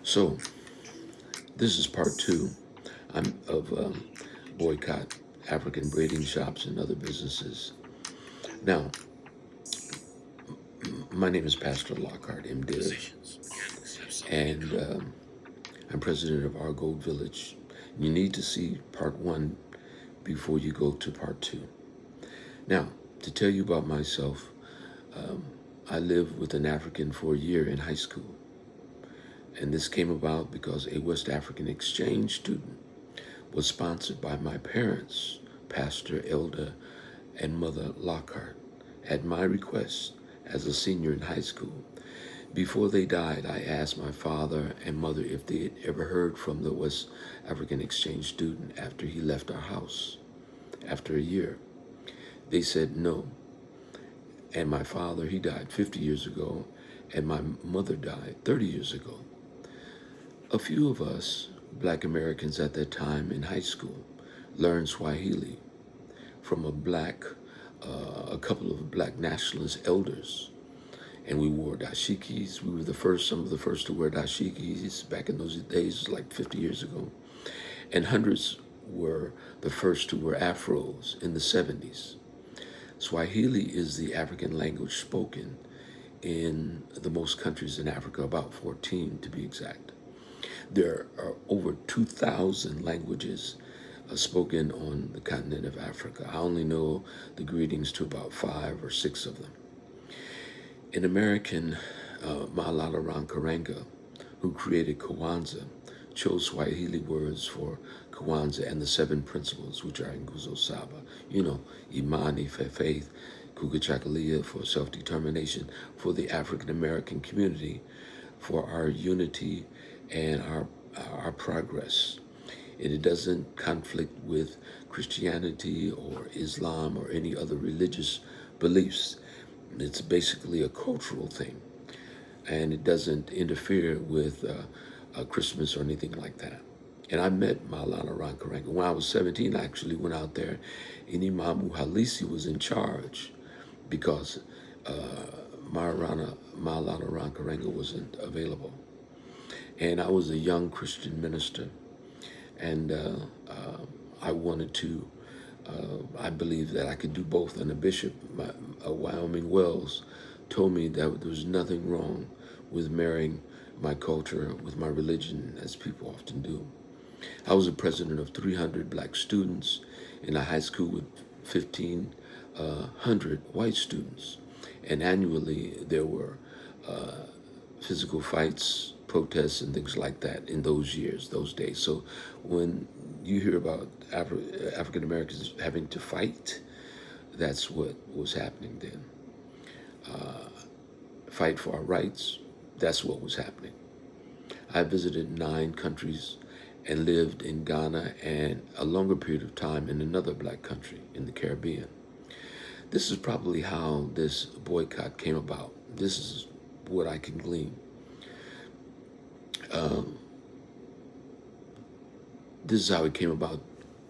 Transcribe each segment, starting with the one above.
So, this is part two of Boycott, African Braiding Shops, and other businesses. Now, my name is Pastor Lockhart, MDiv, and I'm president of Our Gold Village. You need to see part one before you go to part two. Now, to tell you about myself, I lived with an African for a year in high school. And this came about because a West African exchange student was sponsored by my parents, Pastor Elder and Mother Lockhart, at my request as a senior in high school. Before they died, I asked my father and mother if they had ever heard from the West African exchange student after he left our house after a year. They said no. And my father, he died 50 years ago, and my mother died 30 years ago. A few of us, Black Americans at that time in high school, learned Swahili from a couple of Black nationalist elders. And we wore dashikis. We were some of the first to wear dashikis back in those days, like 50 years ago. And hundreds were the first to wear afros in the 70s. Swahili is the African language spoken in the most countries in Africa, about 14 to be exact. There are over 2,000 languages spoken on the continent of Africa. I only know the greetings to about 5 or 6 of them. An American, Malala Rankaranga, who created Kwanzaa, chose Swahili words for Kwanzaa and the 7 principles, which are Nguzo Saba. Imani for faith, Kukuchakalia for self-determination, for the African American community, for our unity and our progress. And it doesn't conflict with Christianity or Islam or any other religious beliefs. It's basically a cultural thing, and it doesn't interfere with Christmas or anything like that. And I met Malala Rankaranga. When I was 17, I actually went out there, and Imam Halisi was in charge because Malala Rankaranga wasn't available. And I was a young Christian minister, and I wanted to, I believed that I could do both. And the bishop, Wyoming Wells, told me that there was nothing wrong with marrying my culture with my religion, as people often do. I was the president of 300 Black students in a high school with 1,500 white students. And annually, there were physical fights, protests, and things like that in those years, those days. So when you hear about African Americans having to fight, that's what was happening then. Fight for our rights, that's what was happening. I visited 9 countries and lived in Ghana and a longer period of time in another Black country in the Caribbean. This is probably how this boycott came about. This is what I can glean. This is how it came about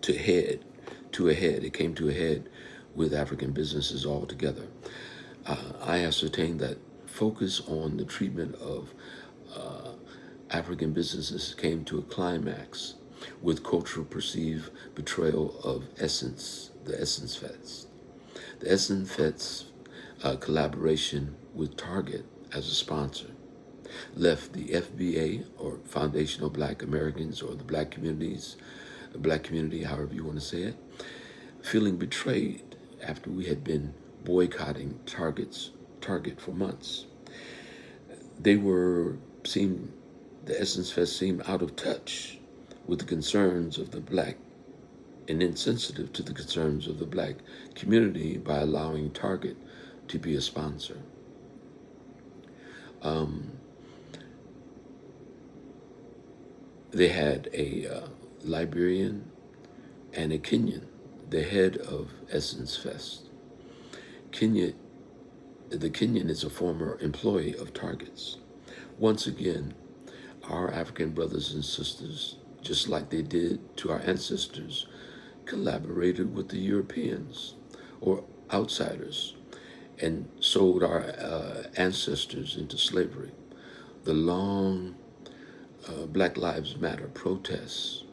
to a head. It came to a head with African businesses altogether. I ascertained that focus on the treatment of African businesses came to a climax with cultural perceived betrayal of Essence, the Essence Fest. The Essence Fest collaboration with Target as a sponsor left the FBA, or Foundation of Black Americans, or the Black community, however you want to say it, feeling betrayed after we had been boycotting Target for months. The Essence Fest seemed out of touch with the concerns of the Black and insensitive to the concerns of the Black community by allowing Target to be a sponsor. They had a Liberian and a Kenyan, the head of Essence Fest. The Kenyan is a former employee of Target's. Once again, our African brothers and sisters, just like they did to our ancestors, collaborated with the Europeans or outsiders and sold our ancestors into slavery. The long Black Lives Matter protests,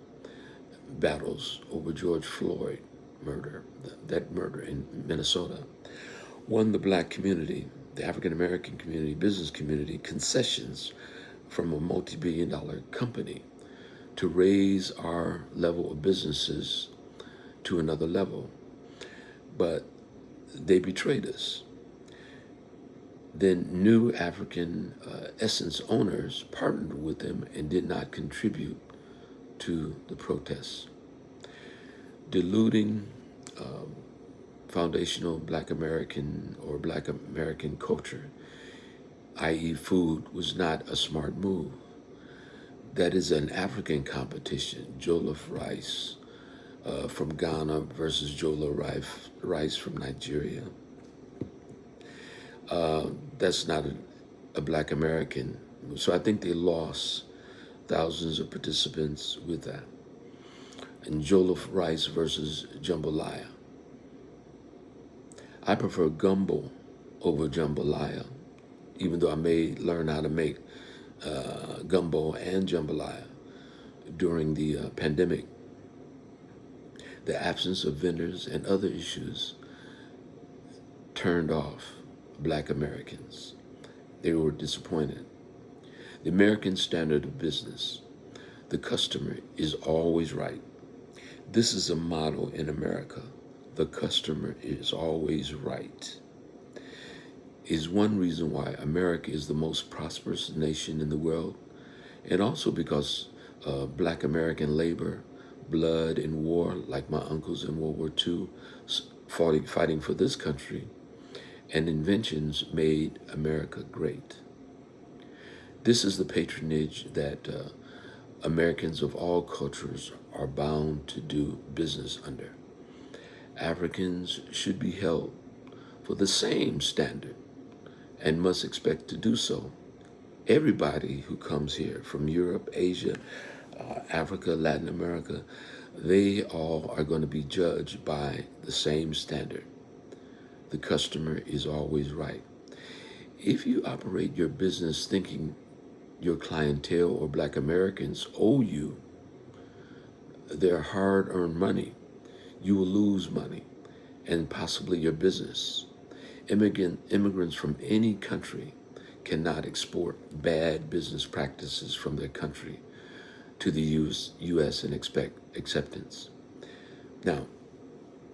battles over George Floyd murder, that murder in Minnesota, won the black community, the African American community, business community, concessions from a multi-billion-dollar company to raise our level of businesses to another level. But they betrayed us. Then new African Essence owners partnered with them and did not contribute to the protests, diluting foundational Black American or Black American culture, i.e. food, was not a smart move. That is an African competition, jollof rice from Ghana versus jollof rice from Nigeria. That's not a Black American. So I think they lost thousands of participants with that. And jollof rice versus jambalaya. I prefer gumbo over jambalaya, even though I may learn how to make gumbo and jambalaya during the pandemic. The absence of vendors and other issues turned off Black Americans. They were disappointed. The American standard of business, the customer is always right. This is a motto in America. The customer is always right. Is one reason why America is the most prosperous nation in the world, and also because Black American labor, blood, and war, like my uncles in World War II, fighting for this country, and inventions made America great. This is the patronage that Americans of all cultures are bound to do business under. Africans should be held for the same standard and must expect to do so. Everybody who comes here from Europe, Asia, Africa, Latin America, they all are going to be judged by the same standard. The customer is always right. If you operate your business thinking your clientele or Black Americans owe you their hard-earned money, you will lose money and possibly your business. Immigrants from any country cannot export bad business practices from their country to the U.S. and expect acceptance. Now,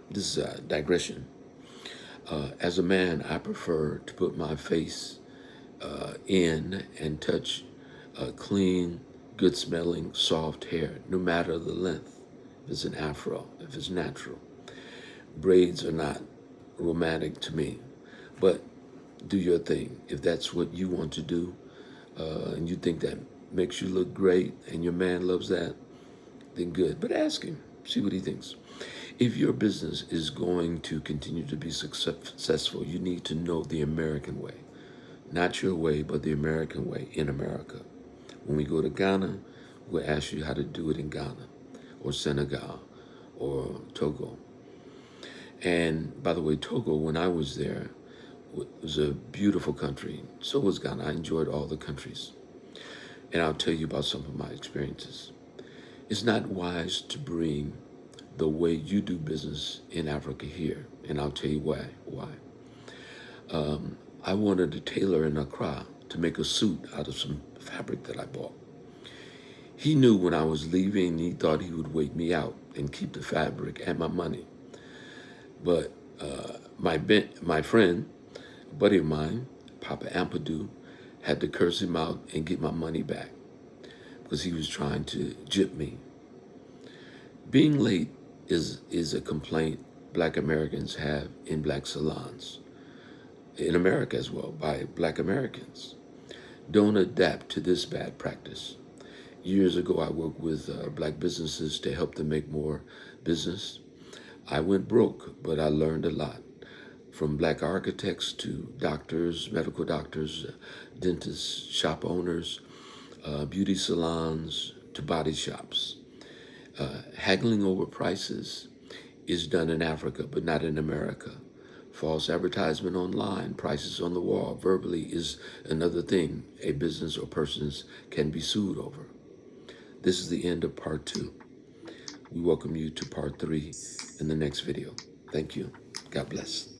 this is a digression. As a man, I prefer to put my face in and touch clean, good-smelling, soft hair, no matter the length. If it's an afro, if it's natural. Braids are not romantic to me, but do your thing. If that's what you want to do, and you think that makes you look great, and your man loves that, then good. But ask him, see what he thinks. If your business is going to continue to be successful, you need to know the American way. Not your way, but the American way in America. When we go to Ghana, we'll ask you how to do it in Ghana, or Senegal, or Togo. And by the way, Togo, when I was there, was a beautiful country. So was Ghana. I enjoyed all the countries. And I'll tell you about some of my experiences. It's not wise to bring the way you do business in Africa here. And I'll tell you why. I wanted a tailor in Accra to make a suit out of some fabric that I bought. He knew when I was leaving, he thought he would wait me out and keep the fabric and my money. But my friend, a buddy of mine, Papa Ampadu, had to curse him out and get my money back because he was trying to gyp me. Being late is a complaint Black Americans have in Black salons, in America as well, by Black Americans. Don't adapt to this bad practice. Years ago, I worked with Black businesses to help them make more business. I went broke, but I learned a lot. From Black architects to doctors, medical doctors, dentists, shop owners, beauty salons, to body shops. Haggling over prices is done in Africa, but not in America. False advertisement online, prices on the wall, verbally is another thing a business or persons can be sued over. This is the end of part 2. We welcome you to part 3 in the next video. Thank you. God bless.